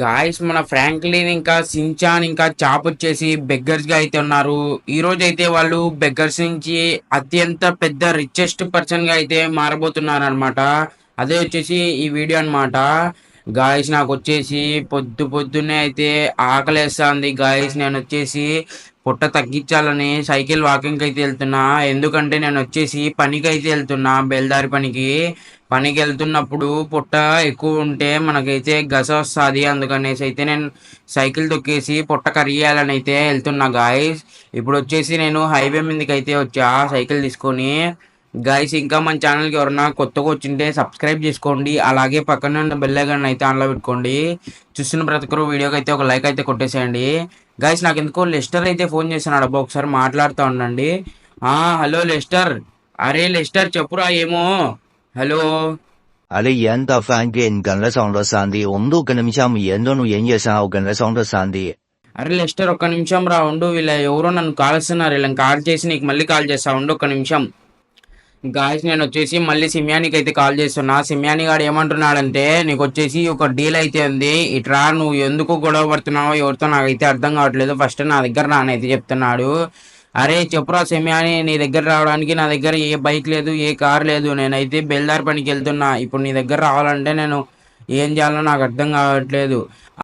Guys మన Franklin ఇంకా Shinchan ఇంకా చాప్ వచ్చేసి బెగ్గర్స్ గా అయితే ఉన్నారు. ఈ రోజు అయితే వాళ్ళు బెగ్గర్స్ నుంచి అత్యంత పెద్ద రిచెస్ట్ పర్సన్ గా అయితే మారబోతున్నారు అనమాట. అదే వచ్చేసి ఈ వీడియో అన్నమాట. గాయస్ నాకు వచ్చేసి పొద్దున్నే అయితే ఆకలేస్తుంది గాయస్. నేను వచ్చేసి పొట్ట తగ్గించాలని సైకిల్ వాకింగ్ అయితే వెళ్తున్నా. ఎందుకంటే నేను వచ్చేసి పనికి అయితే వెళ్తున్నా, బయలుదారి పనికి వెళ్తున్నప్పుడు పొట్ట ఎక్కువ ఉంటే మనకైతే గస వస్తుంది. అందుకనేసి అయితే నేను సైకిల్ తొక్కేసి పొట్ట కరియాలని అయితే వెళ్తున్నా గాయస్. ఇప్పుడు వచ్చేసి నేను హైవే మీదకి అయితే వచ్చా సైకిల్ తీసుకొని. గాయస్ ఇంకా మన ఛానల్కి ఎవరన్నా కొత్తగా వచ్చింటే సబ్స్క్రైబ్ చేసుకోండి, అలాగే పక్కన ఉన్న బెల్ ఐకాన్ అయితే ఆన్లో పెట్టుకోండి. చూస్తున్న ప్రతి ఒక్కరు వీడియోకి అయితే ఒక లైక్ అయితే కొట్టేసేయండి. గాయస్ నాకు ఎందుకో లెస్టర్ అయితే ఫోన్ చేస్తున్నాడు అబ్బా, ఒకసారి మాట్లాడుతూ ఉండండి. Hello Lester. అరే లెస్టర్ చెప్పురా ఏమో. హలో. అరే ఎంత ఫ్రాంక్లిన్ గండ్రసౌండ్ వస్తుంది. ఉండు ఒక నిమిషం ఏందో నువ్వు ఏం చేసావు గండ్రసౌండ్ వస్తుంది. అరే లెస్టర్ ఒక్క నిమిషం రా ఉండు, వీళ్ళ ఎవరో నన్ను కాల్స్తున్నారు. వీళ్ళని కాల్ చేసి నీకు మళ్ళీ కాల్ చేస్తా ఉండు ఒక్క నిమిషం. గాయస్ నేను వచ్చేసి మళ్ళీ సిమ్యానికి అయితే కాల్ చేస్తున్నా. సిమ్యాని గాడు ఏమంటున్నాడంటే నీకు వచ్చేసి ఒక డీల్ అయితే ఉంది, ఇట్రా నువ్వు ఎందుకు గొడవ పడుతున్నావో ఎవరితో నాకైతే అర్థం కావట్లేదు, ఫస్ట్ నా దగ్గర రానైతే చెప్తున్నాడు. అరే చెప్పురా సిమ్యాని, నీ దగ్గర రావడానికి నా దగ్గర ఏ బైక్ లేదు, ఏ కార్ లేదు, నేనైతే బెల్దార్ పనికి వెళ్తున్నా. ఇప్పుడు నీ దగ్గర రావాలంటే నేను ఏం చేయాలో నాకు అర్థం కావట్లేదు.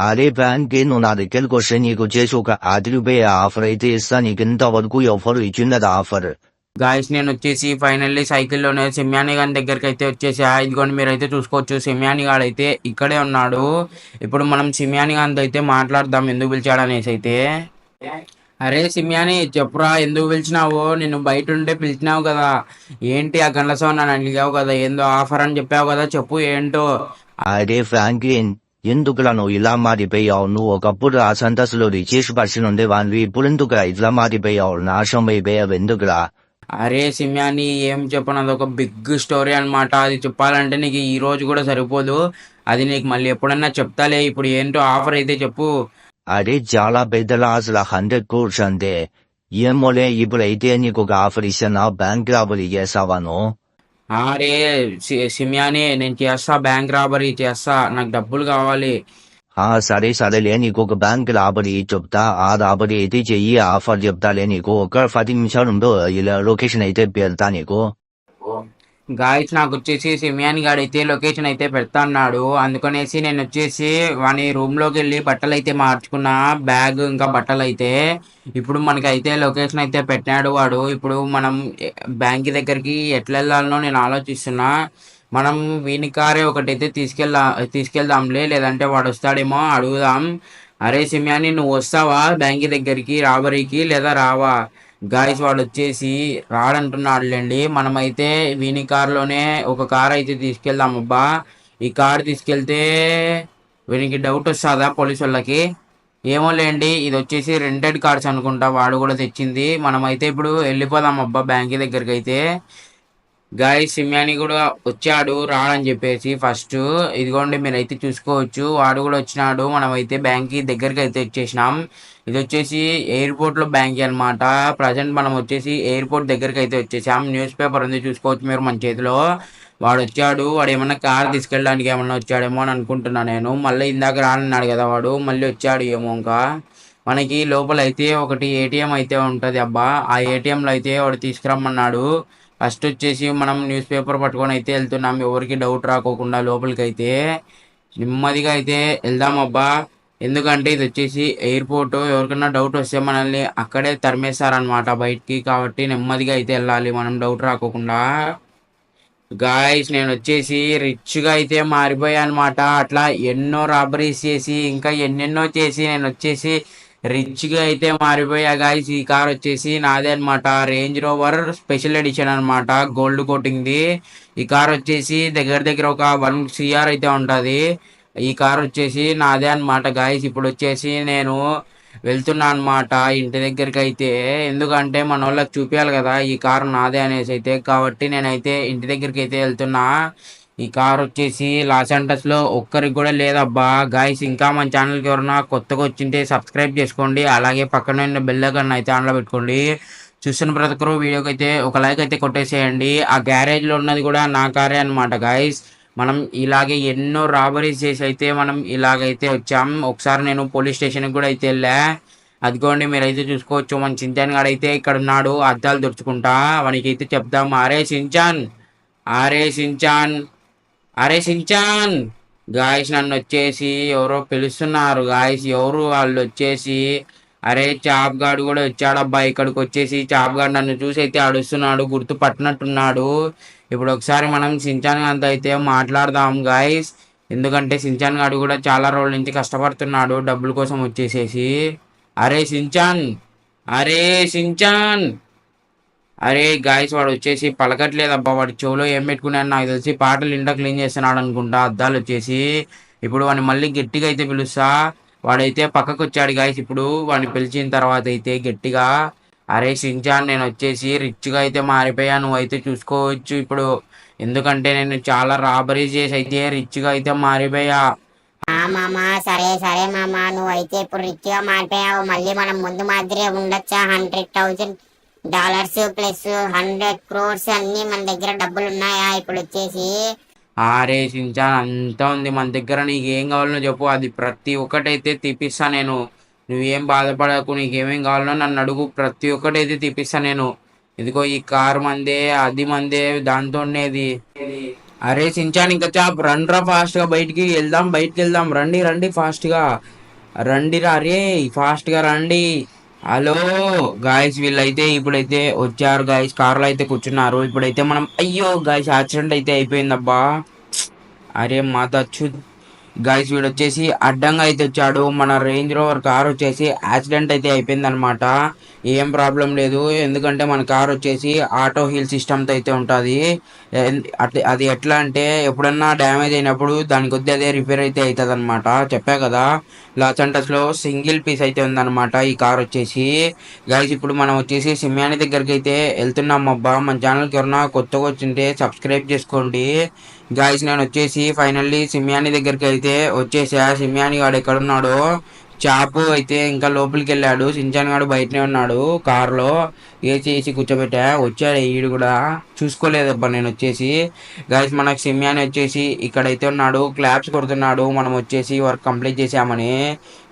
అరే ఫ్రాంక్లిన్ నువ్వు నా దగ్గరకు వస్తే నీకు వచ్చేసి ఒక ₹50 ఆఫర్ అయితే ఇస్తా. నీకు ఇంతవరకు ఎవరు ఇచ్చినది ఆఫర్. గాయస్ నేను వచ్చేసి ఫైనల్లీ సైకిల్లోనే సిమ్యాని గారి దగ్గరికి అయితే వచ్చేసి ఇదిగోండి మీరైతే చూసుకోవచ్చు. సిమ్యాని గాడు అయితే ఇక్కడే ఉన్నాడు. ఇప్పుడు మనం సిమ్యాని గారితో అయితే మాట్లాడదాం ఎందుకు పిలిచాడు అనేసి అయితే. అరే సిమ్యాని చెప్పురా ఎందుకు పిలిచినావు? నేను బయట ఉంటే పిలిచినావు కదా, ఏంటి ఆ గండ్ల సౌండ్ అని అడిగావు కదా, ఏందో ఆఫర్ అని చెప్పావు కదా, చెప్పు ఏంటో. అరే ఫ్రాంక్లిన్ ఎందుకులా నువ్వు ఇలా మారిపోయావు? నువ్వు ఒకప్పుడు ఆ సంతసులో రిచేష్ పర్సన్ ఉండేవాడివి, ఇప్పుడు ఎందుకురా ఇట్లా మారిపోయావు? నాశనం అయిపోయావు ఎందుకురా? అరే సిమ్యాని ఏం చెప్పను, అదొక బిగ్ స్టోరీ అనమాట. అది చెప్పాలంటే నీకు ఈ రోజు కూడా సరిపోదు, అది నీకు మళ్ళీ ఎప్పుడన్నా చెప్తాలే. ఇప్పుడు ఏంటో ఆఫర్ అయితే చెప్పు. అరే చాలా పెద్దలా అసలు 100 crores అంటే ఏమోలే. ఇప్పుడైతే నీకు ఒక ఆఫర్ ఇస్తానా, బ్యాంక్ రాబరీ చేసావాను? అరే సిమ్యాని నేను చేస్తా, బ్యాంక్ రాబరీ చేస్తా, నాకు డబ్బులు కావాలి. సరే సరేలే, నీకు ఒక బ్యాంక్ రాబరీ చెప్తా. ఆ రాబరీ అయితే చెయ్యి, ఆఫర్ చెప్తాలే నీకు. ఒక 10 నిమిషాలు ఉందో ఇలా లొకేషన్ అయితే పెడతా నీకు. గాయస్ నాకు వచ్చేసి సిమియాని గాడు అయితే లొకేషన్ అయితే పెడతా అన్నాడు. అందుకనేసి నేను వచ్చేసి వాని రూమ్ లోకి వెళ్ళి బట్టలు అయితే మార్చుకున్నా, బ్యాగ్ ఇంకా బట్టలు అయితే. ఇప్పుడు మనకైతే లొకేషన్ అయితే పెట్టినాడు వాడు. ఇప్పుడు మనం బ్యాంక్ దగ్గరికి ఎట్లా వెళ్ళాలనో నేను ఆలోచిస్తున్నా. మనం వీని కారే ఒకటైతే తీసుకెళ్దాంలే, లేదంటే వాడు వస్తాడేమో అడుగుదాం. అరే సిమియాని నువ్వు వస్తావా బ్యాంక్ దగ్గరికి రాబరీకి, లేదా రావా? గాయస్ వాడు వచ్చేసి రాడంటున్నాడులేండి. మనమైతే వీని కార్లోనే ఒక కార్ అయితే తీసుకెళ్దాం అబ్బా. ఈ కార్ తీసుకెళ్తే వీనికి డౌట్ వస్తుందా పోలీసు వాళ్ళకి? ఏమో లేండి, ఇది వచ్చేసి రెంటెడ్ కార్స్ అనుకుంటా, వాడు కూడా తెచ్చింది. మనమైతే ఇప్పుడు వెళ్ళిపోదాం అబ్బా బ్యాంక్ దగ్గరికి అయితే. గాయస్ సిమ్యాని కూడా వచ్చాడు రాడని చెప్పేసి ఫస్ట్. ఇదిగోండి మీరైతే చూసుకోవచ్చు, వాడు కూడా వచ్చినాడు. మనమైతే బ్యాంక్ దగ్గరికి అయితే వచ్చేసినాం. ఇది వచ్చేసి ఎయిర్పోర్ట్ లో బ్యాంక్ అనమాట. ప్రజెంట్ మనం వచ్చేసి ఎయిర్పోర్ట్ దగ్గరికి అయితే వచ్చేసాం. న్యూస్ పేపర్ ఉంది చూసుకోవచ్చు మీరు మన చేతిలో. వాడు వచ్చాడు, వాడు ఏమన్నా కార్ తీసుకెళ్ళడానికి ఏమన్నా వచ్చాడేమో అని అనుకుంటున్నా నేను. మళ్ళీ ఇందాక రానన్నాడు కదా వాడు, మళ్ళీ వచ్చాడు ఏమో. ఇంకా మనకి లోపల అయితే ఒకటి ఏటీఎం అయితే ఉంటది అబ్బా, ఆ ఏటీఎంలో అయితే వాడు తీసుకురమ్మన్నాడు. ఫస్ట్ వచ్చేసి మనం న్యూస్ పేపర్ పట్టుకొని అయితే వెళ్తున్నాం, ఎవరికి డౌట్ రాకోకుండా లోపలికి అయితే. నెమ్మదిగా అయితే వెళ్దాం అబ్బా, ఎందుకంటే ఇది వచ్చేసి ఎయిర్పోర్ట్, ఎవరికైనా డౌట్ వస్తే మనల్ని అక్కడే తరిమేస్తారనమాట బయటికి. కాబట్టి నెమ్మదిగా అయితే వెళ్ళాలి మనం డౌట్ రాకోకుండా. గాయస్ నేను వచ్చేసి రిచ్గా అయితే మారిపోయా అనమాట. అట్లా ఎన్నో రాబరీస్ చేసి ఇంకా ఎన్నెన్నో చేసి నేను వచ్చేసి రిచ్గా అయితే మారిపోయా గాయస్. ఈ కార్ వచ్చేసి నాదే అనమాట, రేంజ్ రోవర్ స్పెషల్ ఎడిషన్ అనమాట, గోల్డ్ కోటింగ్ది. ఈ కార్ వచ్చేసి దగ్గర దగ్గర ఒక 1 CR అయితే ఉంటుంది. ఈ కార్ వచ్చేసి నాదే అనమాట గాయస్. ఇప్పుడు వచ్చేసి నేను వెళ్తున్నా అనమాట ఇంటి దగ్గరికి అయితే. ఎందుకంటే మన వాళ్ళకి చూపించాలి కదా ఈ కారు నాదే అనేసి అయితే, కాబట్టి నేనైతే ఇంటి దగ్గరికి అయితే వెళ్తున్నా. ఈ కార్ వచ్చేసి లాస్ ఏంజల్స్ లో ఒక్కరికి కూడా లేదబ్బా. గాయస్ ఇంకా మన ఛానల్కి ఎవరన్నా కొత్తగా వచ్చింటే సబ్స్క్రైబ్ చేసుకోండి, అలాగే పక్కన ఉన్న బెల్ ఐకాన్ అయితే ఆన్లో పెట్టుకోండి. చూస్తున్న ప్రతి ఒక్కరు వీడియోకి అయితే ఒక లైక్ అయితే కొట్టేసేయండి. ఆ గ్యారేజ్ లో ఉన్నది కూడా నా కారే అనమాట గాయస్. మనం ఇలాగే ఎన్నో రాబరీస్ చేసి అయితే మనం ఇలాగైతే వచ్చాం. ఒకసారి నేను పోలీస్ స్టేషన్కి కూడా అయితే వెళ్ళా. అదిగోండి మీరైతే చూసుకోవచ్చు మన చించాన్ గాడు అయితే ఇక్కడ ఉన్నాడు అద్దాలు తుడుచుకుంటా. వానికైతే చెప్దాం, అరే సించాన్, అరే సించాన్, అరే సించాన్. గాయస్ నన్ను వచ్చేసి ఎవరో పిలుస్తున్నారు గాయస్. ఎవరు వాళ్ళు వచ్చేసి, అరే చాప్ గాడు కూడా వచ్చాడబ్బా ఇక్కడికి వచ్చేసి. చాప్ గాడు నన్ను చూసి అయితే అడుస్తున్నాడు, గుర్తు పట్టినట్టున్నాడు. ఇప్పుడు ఒకసారి మనం సించాన్ గారితో అయితే మాట్లాడదాం గాయస్. ఎందుకంటే సించాన్ గాడు కూడా చాలా రోజుల నుంచి కష్టపడుతున్నాడు డబ్బుల కోసం వచ్చేసేసి. అరే సించాన్, అరే సించాన్. అరే గాయస్ వాడు వచ్చేసి పలకట్లేదబ్బా. వాడి చెవులో ఏం పెట్టుకున్నాడు నాకు తెలిసి పాటలు ఇంట క్లీన్ చేస్తున్నాడు అనుకుంటా అద్దాలు వచ్చేసి. ఇప్పుడు వాడిని మళ్ళీ గట్టిగా అయితే పిలుస్తా. వాడైతే పక్కకు వచ్చాడు గాయస్. ఇప్పుడు వాడిని పిలిచిన తర్వాత అయితే గట్టిగా, అరే సించాన్ నేను వచ్చేసి రిచ్గా అయితే మారిపోయా, నువ్వైతే చూసుకోవచ్చు ఇప్పుడు. ఎందుకంటే నేను చాలా రాబరీస్ చేసి అయితే రిచ్గా అయితే మారిపోయా. మామ, సరే సరే మామ, నువ్వైతే ఇప్పుడు రిచ్ గా మారిపోయావు. మళ్ళీ మనం ముందు మాదిరే ఉండొచ్చా? $100,000 ప్లస్ 100 crores అన్ని మన దగ్గర డబ్బులు ఉన్నాయా ఇప్పుడు వచ్చేసి? అరే సించాన్ అంతా ఉంది మన దగ్గర, నీకు ఏం కావాలో చెప్పు, అది ప్రతి ఒక్కటైతే తీపిస్తా నేను. నువ్వేం బాధపడకు, నీకేమేం కావాలో నన్ను అడుగు, ప్రతి ఒక్కటైతే తీపిస్తా నేను. ఇదిగో ఈ కార్ మందే, అది మందే, దాంతో ఉండేది. అరే సించాన్ ఇంకా చాప్ రండ్రా ఫాస్ట్గా, బయటికి వెళ్దాం, బయటికి వెళ్దాం, రండి రండి ఫాస్ట్గా రండి రా. అరే ఫాస్ట్గా రండి. హలో గాయస్, వీళ్ళైతే ఇప్పుడైతే వచ్చారు గాయస్, కార్లో అయితే కూర్చున్నారు. ఇప్పుడైతే మనం, అయ్యో గాయస్ యాక్సిడెంట్ అయితే అయిపోయిందబ్బా. అరే మాతచ్చు గాయస్, వీడు వచ్చేసి అడ్డంగా అయితే వచ్చాడు. మన రేంజ్ రోవర్ కార్ వచ్చేసి యాక్సిడెంట్ అయితే అయిపోయింది అనమాట. ఏం ప్రాబ్లం లేదు, ఎందుకంటే మన కార్ వచ్చేసి ఆటో హీల్ సిస్టమ్తో అయితే ఉంటుంది. అది ఎట్లా అంటే ఎప్పుడన్నా డ్యామేజ్ అయినప్పుడు దాని కొద్ది అదే రిపేర్ అయితే అవుతుంది అనమాట. చెప్పా కదా, లాస్ ఏంజల్స్లో సింగిల్ పీస్ అయితే ఉందన్నమాట ఈ కార్ వచ్చేసి. గాయస్ ఇప్పుడు మనం వచ్చేసి సిమ్యాని దగ్గరికి అయితే వెళ్తున్నాం అబ్బా. మన ఛానల్కి ఎవరన్నా కొత్తగా వచ్చింటే సబ్స్క్రైబ్ చేసుకోండి గాయస్. నేను వచ్చేసి ఫైనల్లీ సిమ్యాని దగ్గరికి అయితే వచ్చేసా. సిమ్యాని గాడు ఎక్కడున్నాడో, చాపు అయితే ఇంకా లోపలికి వెళ్ళాడు, సించాన్ గాడు బయటనే ఉన్నాడు కార్లో. ఏసీ వేసి కూర్చోబెట్టా, వచ్చాడు ఈడు కూడా, చూసుకోలేదబ్బా నేను వచ్చేసి. గాయస్ మనకు సిమ్యాని వచ్చేసి ఇక్కడైతే ఉన్నాడు, క్లాప్స్ కొడుతున్నాడు మనం వచ్చేసి వర్క్ కంప్లీట్ చేసామని.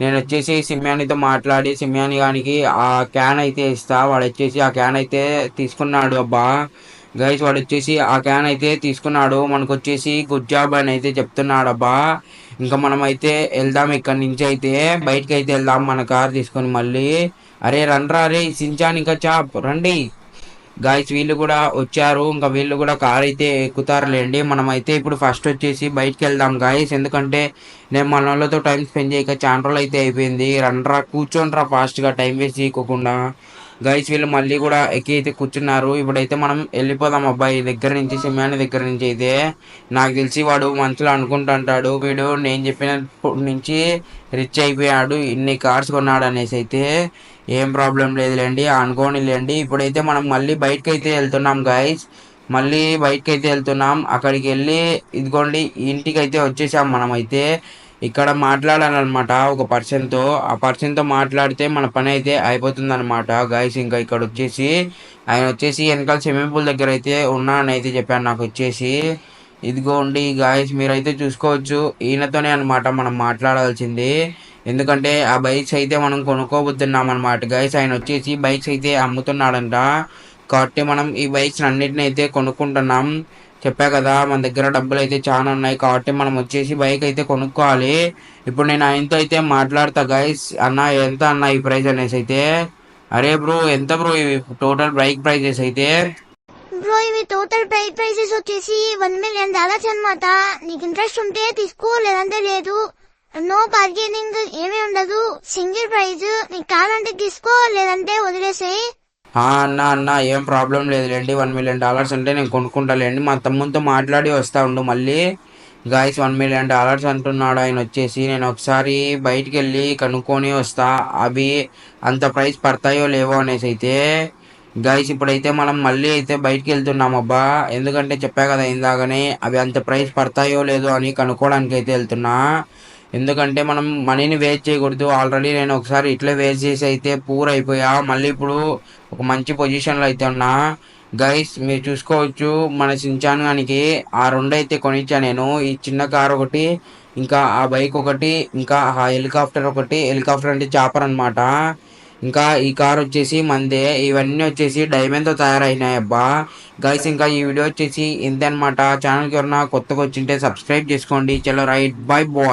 నేను వచ్చేసి సిమ్యానితో మాట్లాడి సిమ్యాని గానికి ఆ క్యాన్ అయితే ఇస్తా. వాడు వచ్చేసి ఆ క్యాన్ అయితే తీసుకున్నాడు అబ్బా. గైస్ వాడు వచ్చేసి ఆ క్యాన్ అయితే తీసుకున్నాడు, మనకు వచ్చేసి గుడ్ జాబ్ అని అయితే చెప్తున్నాడు అబ్బా. ఇంకా మనం అయితే వెళ్దాం ఇక్కడి నుంచి, అయితే బయటకి అయితే వెళ్దాం మన కార్ తీసుకొని మళ్ళీ. అరే రండ్రా, అరే సించాన్ ఇంకా చాప్ రండి. గాయస్ వీళ్ళు కూడా వచ్చారు, ఇంకా వీళ్ళు కూడా కార్ అయితే ఎక్కుతారులేండి. మనం అయితే ఇప్పుడు ఫస్ట్ వచ్చేసి బయటకు వెళ్దాం గాయస్, ఎందుకంటే నేను మన వాళ్ళతో టైం స్పెండ్ చేయక చాలా రోజులు అయితే అయిపోయింది. రండ్రా కూర్చోండ్రా ఫాస్ట్గా, టైం వేస్ట్ చేయకోకుండా. గైస్ వీళ్ళు మళ్ళీ కూడా ఎక్కి అయితే కూర్చున్నారు. ఇప్పుడైతే మనం వెళ్ళిపోదాం అబ్బాయి దగ్గర నుంచి, సిమ్యాని దగ్గర నుంచి. అయితే నాకు తెలిసి వాడు మనసులో అనుకుంటుంటాడు, వీడు నేను చెప్పినప్పటి నుంచి రిచ్ అయిపోయాడు, ఇన్ని కార్స్ కొన్నాడు అనేసి. అయితే ఏం ప్రాబ్లం లేదులేండి, అనుకోనిలేండి. ఇప్పుడైతే మనం మళ్ళీ బయటకు అయితే వెళ్తున్నాం గైస్, మళ్ళీ బయటకు అయితే వెళ్తున్నాం. అక్కడికి వెళ్ళి ఇదిగోండి ఇంటికి అయితే వచ్చేసాం మనం. అయితే ఇక్కడ మాట్లాడాలన్నమాట ఒక పర్సన్తో, ఆ పర్సన్తో మాట్లాడితే మన పని అయితే అయిపోతుంది అనమాట గైస్. ఇంకా ఇక్కడ వచ్చేసి ఆయన వచ్చేసి వెనకాల స్విమ్మింగ్ పూల్ దగ్గర అయితే ఉన్నానని అయితే చెప్పాను నాకు వచ్చేసి. ఇదిగోండి గాయస్ మీరైతే చూసుకోవచ్చు, ఈయనతోనే అనమాట మనం మాట్లాడాల్సింది. ఎందుకంటే ఆ బైక్స్ అయితే మనం కొనుక్కోబోతున్నాం అనమాట గైస్. ఆయన వచ్చేసి బైక్స్ అయితే అమ్ముతున్నాడంట, కాబట్టి మనం ఈ బైక్స్ అన్నిటిని అయితే కొనుక్కుంటున్నాం. చెప్పా కదా మన దగ్గర డబ్బులు అయితే చాలా ఉన్నాయి, కాబట్టి మనం వచ్చేసి బైక్ అయితే కొనుక్కోవాలి. ఇప్పుడు నేను ఆయనతో అయితే మాట్లాడతా గైస్. అన్న ఎంత అన్న ఈ ప్రైస్ అనేసి అయితే. అరే బ్రో ఎంత బ్రో ఇవి టోటల్ బైక్ ప్రైజెస్ అయితే? బ్రో ఇవి టోటల్ ప్రైసెస్ వచ్చేసి $1 million అన్నమాట. నీకు ఇంట్రెస్ట్ ఉంటే తీసుకో, లేదంటే లేదు. నో బార్గెనింగ్ ఏమీ ఉండదు, సింగిల్ ప్రైజ్. నీకు కావాలంటే తీసుకో, లేదంటే వదిలేసేయి. అన్న అన్న ఏం ప్రాబ్లం లేదులేండి, $1 million అంటే నేను కొనుక్కుంటాలేండి. మా తమ్ముతో మాట్లాడి వస్తా ఉండు మళ్ళీ. గాయస్ $1 million అంటున్నాడు ఆయన వచ్చేసి. నేను ఒకసారి బయటికి వెళ్ళి కనుక్కొని వస్తా, అవి అంత ప్రైస్ పడతాయో లేవో అనేసి అయితే. గాయస్ ఇప్పుడైతే మనం మళ్ళీ అయితే బయటికి వెళ్తున్నాం అబ్బా, ఎందుకంటే చెప్పా కదా ఇందాకనే అవి అంత ప్రైస్ పడతాయో లేదో అని కనుక్కోవడానికి అయితే వెళ్తున్నా. ఎందుకంటే మనం మనీని వేస్ట్ చేయకూడదు. ఆల్రెడీ నేను ఒకసారి ఇట్లా వేస్ట్ చేసి అయితే పూర్ అయిపోయా, మళ్ళీ ఇప్పుడు ఒక మంచి పొజిషన్లో అయితే ఉన్నా. గైస్ మీరు చూసుకోవచ్చు మన సించాన్ గానికి ఆ 2 అయితే కొనిచ్చా నేను. ఈ చిన్న కార్ ఒకటి, ఇంకా ఆ బైక్ ఒకటి, ఇంకా ఆ హెలికాప్టర్ ఒకటి. హెలికాప్టర్ అంటే చాపర్ అన్నమాట. ఇంకా ఈ కార్ వచ్చేసి మందే. ఇవన్నీ వచ్చేసి డైమండ్ తో తయారైనాయి అబ్బా. గైస్ ఇంకా ఈ వీడియో వచ్చేసి ఇంతే అనమాట. ఛానల్కి ఎవరన్నా కొత్తగా వచ్చింటే సబ్స్క్రైబ్ చేసుకోండి. చలో రైట్, బై బాయ్.